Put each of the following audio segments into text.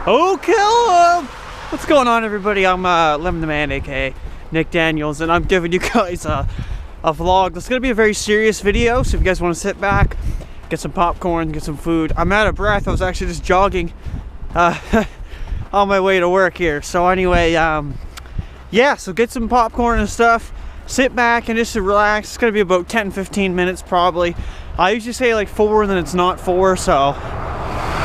Okay, what's going on, everybody? I'm Lem the Man, aka Nick Daniels, and I'm giving you guys a vlog. This is gonna be a very serious video, so if you guys want to sit back, get some popcorn, get some food. I'm out of breath. I was actually just jogging on my way to work here. So anyway, yeah, so get some popcorn and stuff, sit back and just relax. It's gonna be about 10-15 minutes probably. I usually say like 4 and then it's not 4, so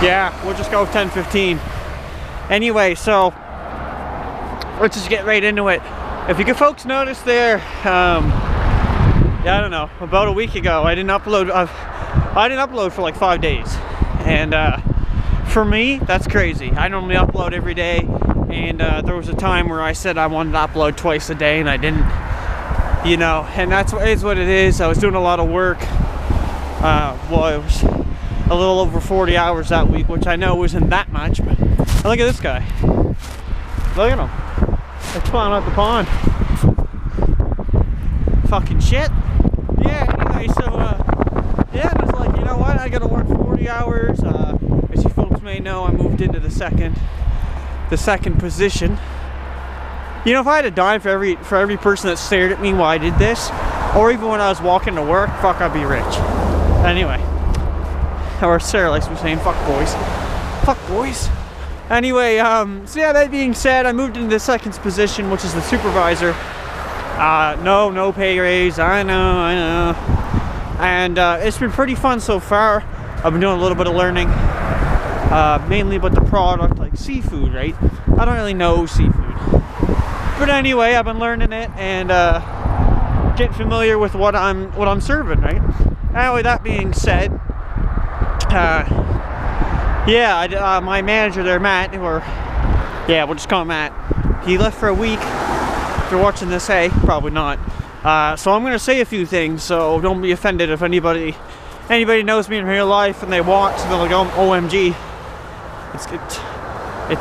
yeah, we'll just go 10-15. Anyway, so let's just get right into it. If you folks notice there, yeah, I don't know, about a week ago I didn't upload for like 5 days, and for me that's crazy. I normally upload every day, and there was a time where I said I wanted to upload twice a day and I didn't, you know, and that's what it is. I was doing a lot of work. Well, it was a little over 40 hours that week, which I know wasn't that much, but look at this guy. Look at him. Let's climb up the pond. Fucking shit. Yeah, anyway, so, yeah, I was like, you know what, I gotta work 40 hours. As you folks may know, I moved into the second position. You know, if I had a dime for every person that stared at me while I did this, or even when I was walking to work, fuck, I'd be rich. Anyway. Or Sarah likes me saying, fuck boys. Fuck boys. Anyway, so yeah, that being said, I moved into the second position, which is the supervisor. No pay raise, I know. And it's been pretty fun so far. I've been doing a little bit of learning, mainly about the product, like seafood, right? I don't really know seafood. But anyway, I've been learning it and getting familiar with what I'm serving, right? Anyway, that being said, yeah, my manager there, Matt, or yeah, we'll just call him Matt. He left for a week. If you're watching this, hey, probably not. So I'm gonna say a few things, so don't be offended if anybody knows me in real life and they watch and they're like, oh, OMG,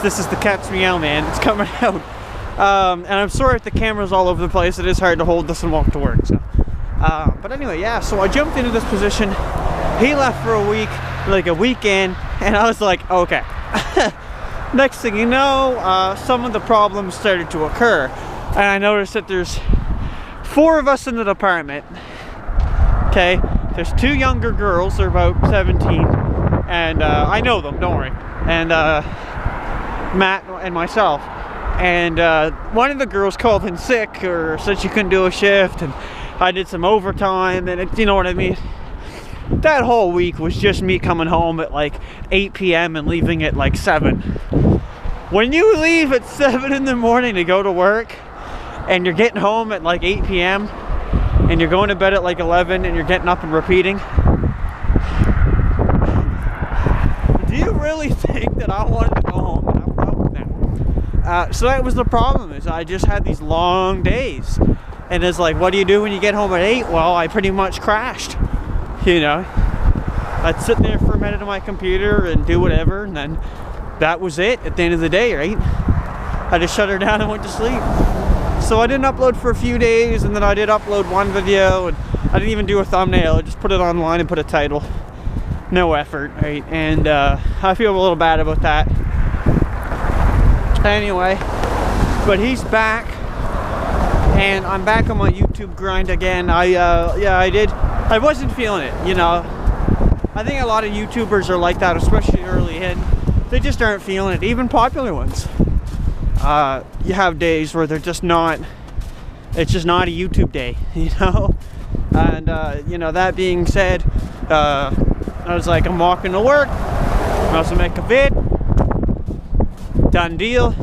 this is the cat's meow, man. It's coming out. And I'm sorry if the camera's all over the place. It is hard to hold this and walk to work. So, but anyway, yeah. So I jumped into this position. He left for a week, like a weekend, and I was like, okay. Next thing you know, some of the problems started to occur, and I noticed that there's 4 of us in the department. Okay, there's 2 younger girls, they're about 17, and I know them, don't worry, and Matt and myself, and one of the girls called in sick or said she couldn't do a shift, and I did some overtime, and you know what I mean. That whole week was just me coming home at like 8 p.m. and leaving at like 7. When you leave at 7 in the morning to go to work and you're getting home at like 8 p.m. and you're going to bed at like 11 and you're getting up and repeating, do you really think that I wanted to go home? No. So that was the problem, is I just had these long days, and it's like, what do you do when you get home at 8? Well, I pretty much crashed. You know, I'd sit there for a minute on my computer and do whatever, and then that was it at the end of the day, right? I just shut her down and went to sleep. So I didn't upload for a few days, and then I did upload one video, and I didn't even do a thumbnail. I just put it online and put a title. No effort, right? And I feel a little bad about that. Anyway, but he's back, and I'm back on my YouTube grind again. I wasn't feeling it, you know. I think a lot of YouTubers are like that, especially early in. They just aren't feeling it, even popular ones. You have days where they're just not, it's just not a YouTube day, you know. And you know, that being said, I was like, I'm walking to work, I also make a vid, done deal,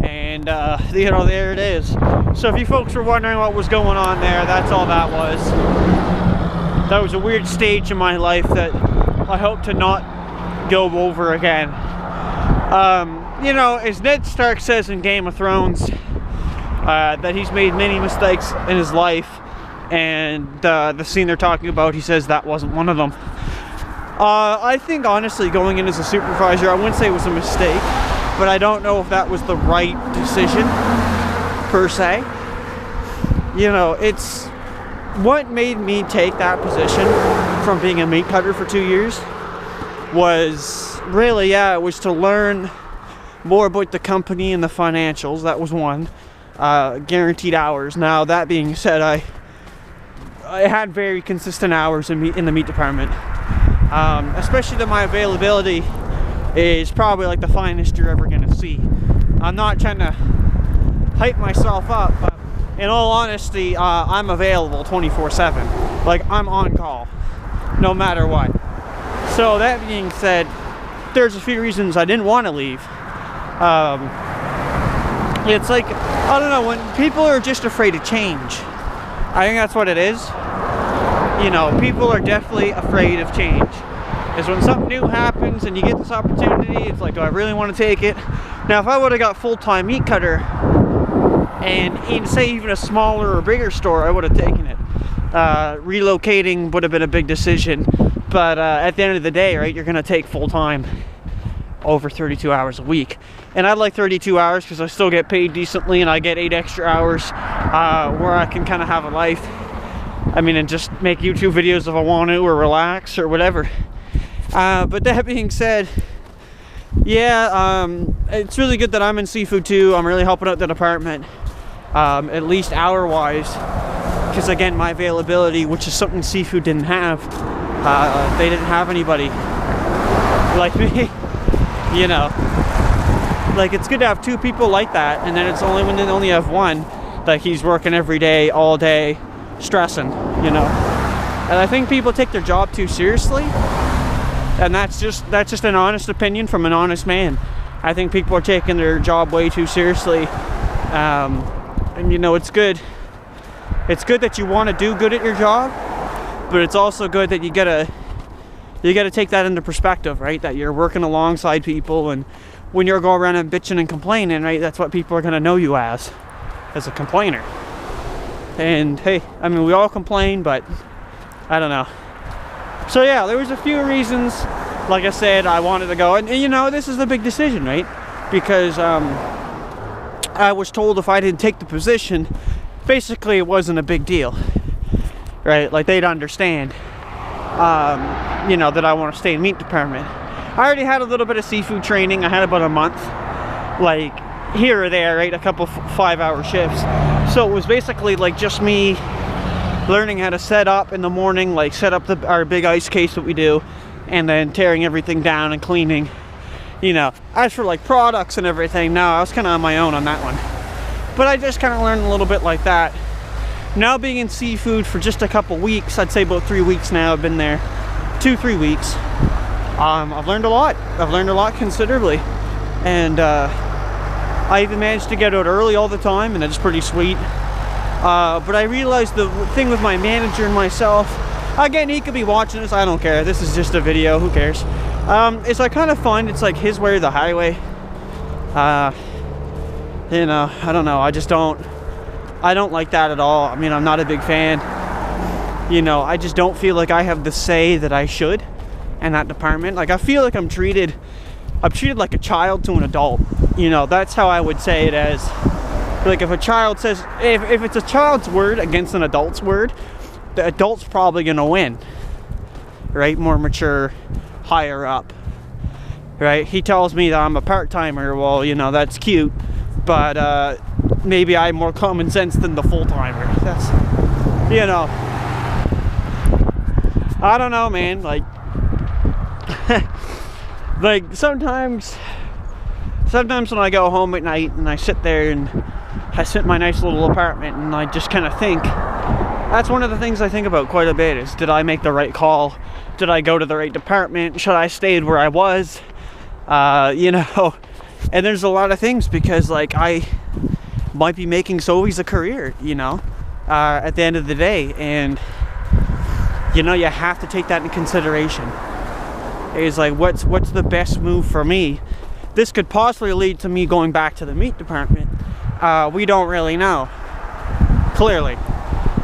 and you know, there it is. So if you folks were wondering what was going on there, that's all that was. That was a weird stage in my life that I hope to not go over again. You know, as Ned Stark says in Game of Thrones, that he's made many mistakes in his life, and the scene they're talking about, he says that wasn't one of them. I think honestly, going in as a supervisor, I wouldn't say it was a mistake, but I don't know if that was the right decision per se. You know, it's what made me take that position from being a meat cutter for 2 years was really, yeah, it was to learn more about the company and the financials. That was one. Guaranteed hours. Now, that being said, I had very consistent hours in the meat department. Especially that my availability is probably like the finest you're ever gonna see. I'm not trying to hype myself up, but in all honesty, I'm available 24/7. Like, I'm on call, no matter what. So that being said, there's a few reasons I didn't want to leave. It's like, I don't know, when people are just afraid of change. I think that's what it is. You know, people are definitely afraid of change. Is when something new happens and you get this opportunity, it's like, do I really want to take it? Now, if I would have got full-time meat cutter and in, say, even a smaller or bigger store, I would have taken it. Relocating would have been a big decision, but at the end of the day, right, you're going to take full-time over 32 hours a week. And I like 32 hours because I still get paid decently, and I get 8 extra hours where I can kind of have a life. I mean, and just make YouTube videos if I want to, or relax, or whatever. But that being said, yeah, it's really good that I'm in seafood too. I'm really helping out the department, at least hour-wise, because again, my availability, which is something seafood didn't have, they didn't have anybody like me, you know. Like, it's good to have 2 people like that, and then it's only when they only have one that he's working every day, all day, stressing, you know. And I think people take their job too seriously. And that's just an honest opinion from an honest man. I think people are taking their job way too seriously. And you know, it's good. It's good that you want to do good at your job, but it's also good that you gotta take that into perspective, right? That you're working alongside people, and when you're going around and bitching and complaining, right, that's what people are gonna know you as a complainer. And hey, I mean, we all complain, but I don't know. So yeah, there was a few reasons. Like I said, I wanted to go, and you know, this is a big decision, right? Because I was told if I didn't take the position, basically it wasn't a big deal, right? Like, they'd understand, you know, that I want to stay in meat department. I already had a little bit of seafood training. I had about a month, like here or there, right? A couple 5-hour shifts. So it was basically like just me learning how to set up in the morning, like set up our big ice case that we do, and then tearing everything down and cleaning, you know. As for like products and everything, no, I was kind of on my own on that one. But I just kind of learned a little bit like that. Now being in seafood for just a couple weeks, I'd say about 3 weeks now, I've been there, 2-3 weeks. I've learned a lot. I've learned a lot considerably. And I even managed to get out early all the time, and it's pretty sweet. But I realized the thing with my manager and myself, again, he could be watching this, I don't care, this is just a video, who cares, is I kind of find it's like his way or the highway. You know, I don't know, I don't like that at all. I mean, I'm not a big fan. You know, I just don't feel like I have the say that I should in that department. Like, I feel like I'm treated like a child to an adult. You know, that's how I would say it as. Like, if a child says, if it's a child's word against an adult's word, the adult's probably gonna win, right? More mature, higher up, right? He tells me that I'm a part-timer. Well, you know, that's cute, but maybe I have more common sense than the full-timer. That's, you know, I don't know, man. Like, like sometimes when I go home at night and I sit there and I sit in my nice little apartment and I just kind of think, that's one of the things I think about quite a bit, is did I make the right call? Did I go to the right department? Should I have stayed where I was? You know, and there's a lot of things, because like I might be making Sovies a career, you know, at the end of the day, and you know, you have to take that into consideration. It's like, what's the best move for me? This could possibly lead to me going back to the meat department. We don't really know, clearly.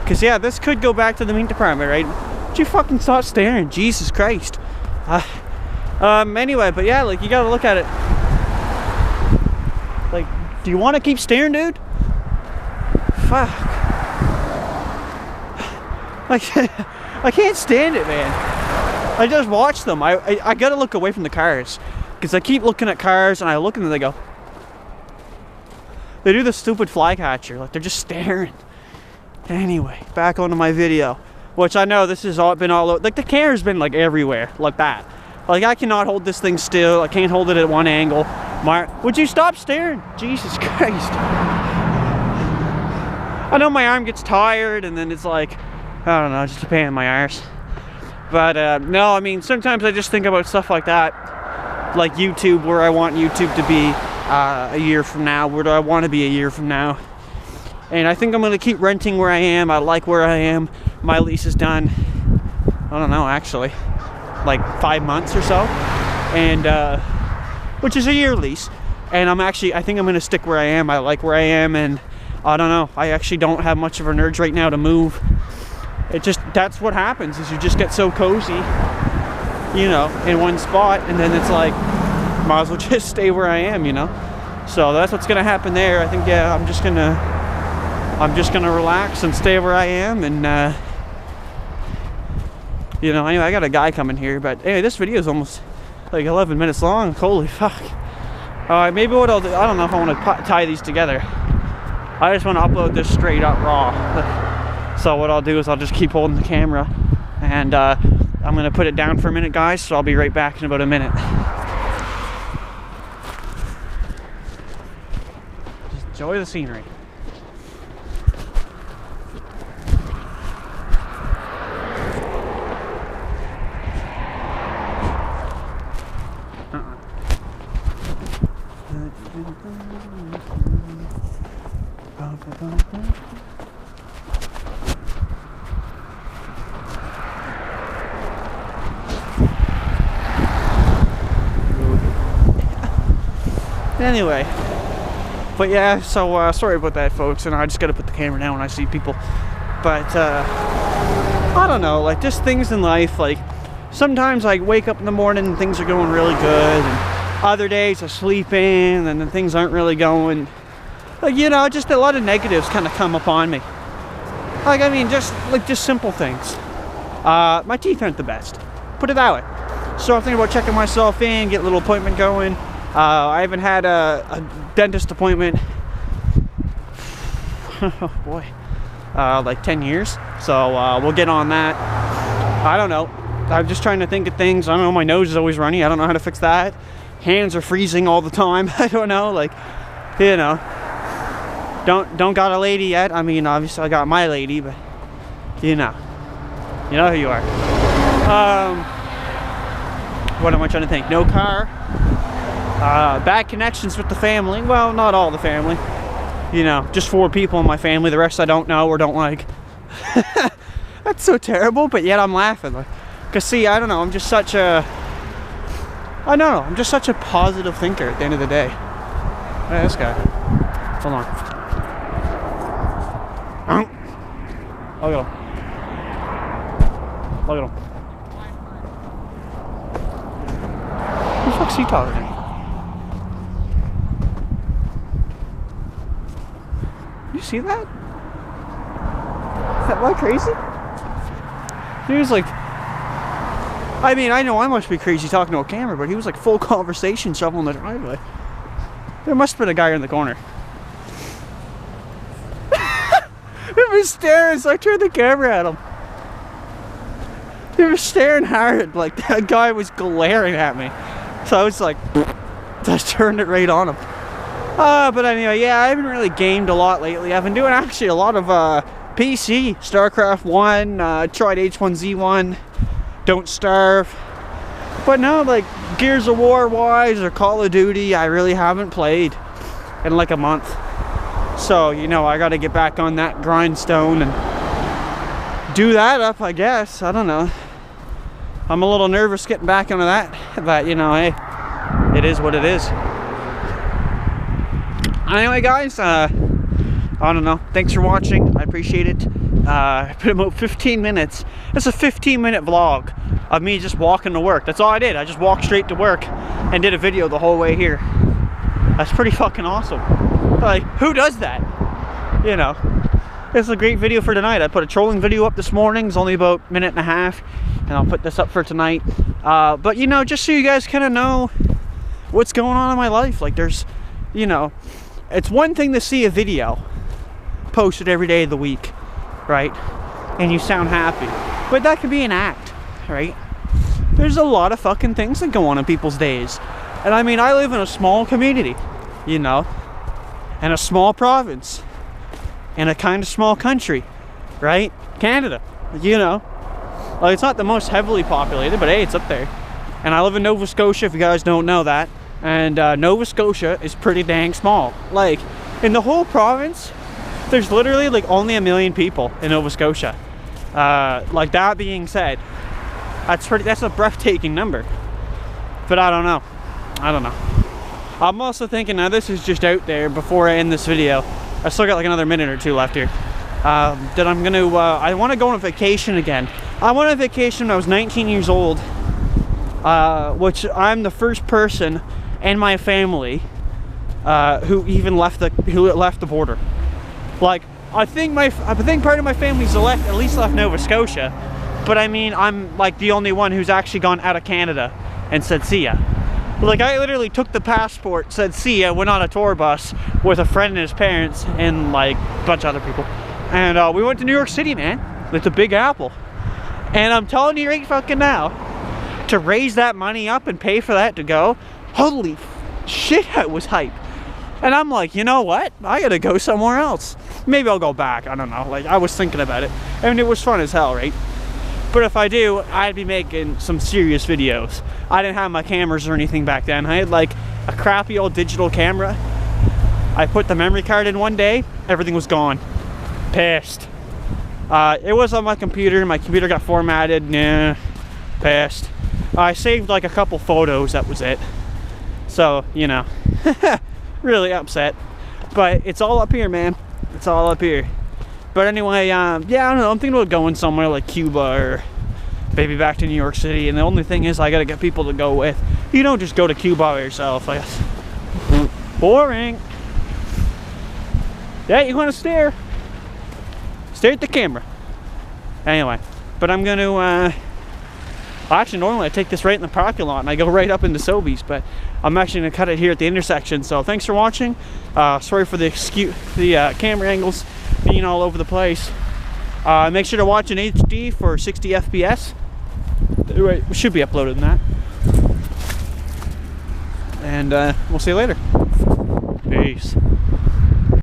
Because yeah, this could go back to the meat department, right? Would you fucking stop staring? Jesus Christ. Anyway, but yeah, like, you gotta look at it. Like, do you want to keep staring, dude? Fuck. Like, I can't stand it, man. I just watch them. I gotta look away from the cars. Because I keep looking at cars and I look and they go. They do the stupid flycatcher, like they're just staring. Anyway, back onto my video, which I know this has all been all over. Like the camera's been like everywhere, like that. Like I cannot hold this thing still. I can't hold it at one angle. Would you stop staring? Jesus Christ. I know my arm gets tired and then it's like, I don't know, just a pain in my arse. But no, I mean, sometimes I just think about stuff like that. Like YouTube, where I want YouTube to be a year from now. Where do I want to be a year from now? And I think I'm going to keep renting where I am. I like where I am. My lease is done, I don't know, actually, like 5 months or so. And, which is a year lease. And I think I'm going to stick where I am. I like where I am, and I don't know. I actually don't have much of an urge right now to move. That's what happens, is you just get so cozy, you know, in one spot, and then it's like, might as well just stay where I am, you know. So that's what's gonna happen there. I think, yeah, I'm just gonna relax and stay where I am, and you know. Anyway, I got a guy coming here, but anyway, this video is almost like 11 minutes long. Holy fuck. Maybe what I'll do, I don't know if I want to tie these together. I just want to upload this straight up raw. So what I'll do is I'll just keep holding the camera, and I'm gonna put it down for a minute, guys, so I'll be right back in about a minute. Just enjoy the scenery. Anyway, but yeah, so sorry about that, folks, and I just gotta put the camera down when I see people. But I don't know, like, just things in life. Like, sometimes I wake up in the morning and things are going really good, and other days I sleep in and then things aren't really going, like, you know, just a lot of negatives kind of come upon me. Like, I mean, just simple things. My teeth aren't the best, put it that way. So I'm thinking about checking myself in, get a little appointment going. I haven't had a dentist appointment, oh boy, like 10 years. So we'll get on that. I don't know. I'm just trying to think of things. I don't know, my nose is always runny. I don't know how to fix that. Hands are freezing all the time. I don't know, like, you know. Don't got a lady yet. I mean, obviously I got my lady, but you know who you are. What am I trying to think? No car. Bad connections with the family. Well, not all the family. You know, just 4 people in my family. The rest I don't know or don't like. That's so terrible, but yet I'm laughing. Like, cause see, I don't know. I'm just such a positive thinker at the end of the day. Hey, this guy. Hold on. Look at him. Look at him. Who the fuck's he talking to? You see that? Is that like crazy? He was like, I mean, I know I must be crazy talking to a camera, but he was like full conversation shoveling the driveway. There must have been a guy in the corner. He was staring, so I turned the camera at him. He was staring hard, like that guy was glaring at me. So I was like, I turned it right on him. But anyway, yeah, I haven't really gamed a lot lately. I've been doing actually a lot of PC, StarCraft 1, tried H1Z1, Don't Starve. But no, like Gears of War wise or Call of Duty, I really haven't played in like a month. So, you know, I gotta get back on that grindstone and do that up, I guess. I don't know. I'm a little nervous getting back into that, but you know, hey, it is what it is. Anyway, guys, I don't know. Thanks for watching. I appreciate it. I put about 15 minutes. It's a 15-minute vlog of me just walking to work. That's all I did. I just walked straight to work and did a video the whole way here. That's pretty fucking awesome. Like, who does that? You know, it's a great video for tonight. I put a trolling video up this morning. It's only about a minute and a half, and I'll put this up for tonight. But you know, just so you guys kind of know what's going on in my life. Like, there's, you know, it's one thing to see a video posted every day of the week, right? And you sound happy, but that could be an act, right? There's a lot of fucking things that go on in people's days. And I mean, I live in a small community, you know, in a small province, in a kind of small country, right? Canada, you know. Like, it's not the most heavily populated, but hey, it's up there. And I live in Nova Scotia, if you guys don't know that. And Nova Scotia is pretty dang small. Like, in the whole province, there's literally like only 1 million people in Nova Scotia. Like, that being said, that's a breathtaking number. But I don't know. I'm also thinking, now this is just out there before I end this video. I still got like another minute or two left here. That I'm gonna, I want to go on vacation again. I went on vacation when I was 19 years old, which I'm the first person in my family who even left the border. Like, I think part of my family's at least left Nova Scotia, but I mean, I'm like the only one who's actually gone out of Canada and said see ya. Like, I literally took the passport, said see ya, went on a tour bus with a friend and his parents and like a bunch of other people. And we went to New York City, man. It's a Big Apple. And I'm telling you right fucking now, to raise that money up and pay for that to go, holy shit, I was hyped. And I'm like, you know what? I gotta go somewhere else. Maybe I'll go back, I don't know. Like, I was thinking about it. I mean, it was fun as hell, right? But if I do, I'd be making some serious videos. I didn't have my cameras or anything back then. I had like a crappy old digital camera. I put the memory card in one day, everything was gone. Pissed. It was on my computer got formatted. Nah, pissed. I saved like a couple photos, that was it. So, you know, really upset. But it's all up here, man. It's all up here. But anyway, yeah, I don't know. I'm thinking about going somewhere like Cuba or maybe back to New York City. And the only thing is, I gotta get people to go with. You don't just go to Cuba by yourself. Like, boring. Yeah, you want to stare? Stare at the camera. Anyway, but I'm gonna. Actually, normally I take this right in the parking lot and I go right up into Sobeys, but I'm actually gonna cut it here at the intersection. So thanks for watching. Sorry for the camera angles being all over the place. Make sure to watch in HD for 60 FPS. We should be uploading that. And we'll see you later.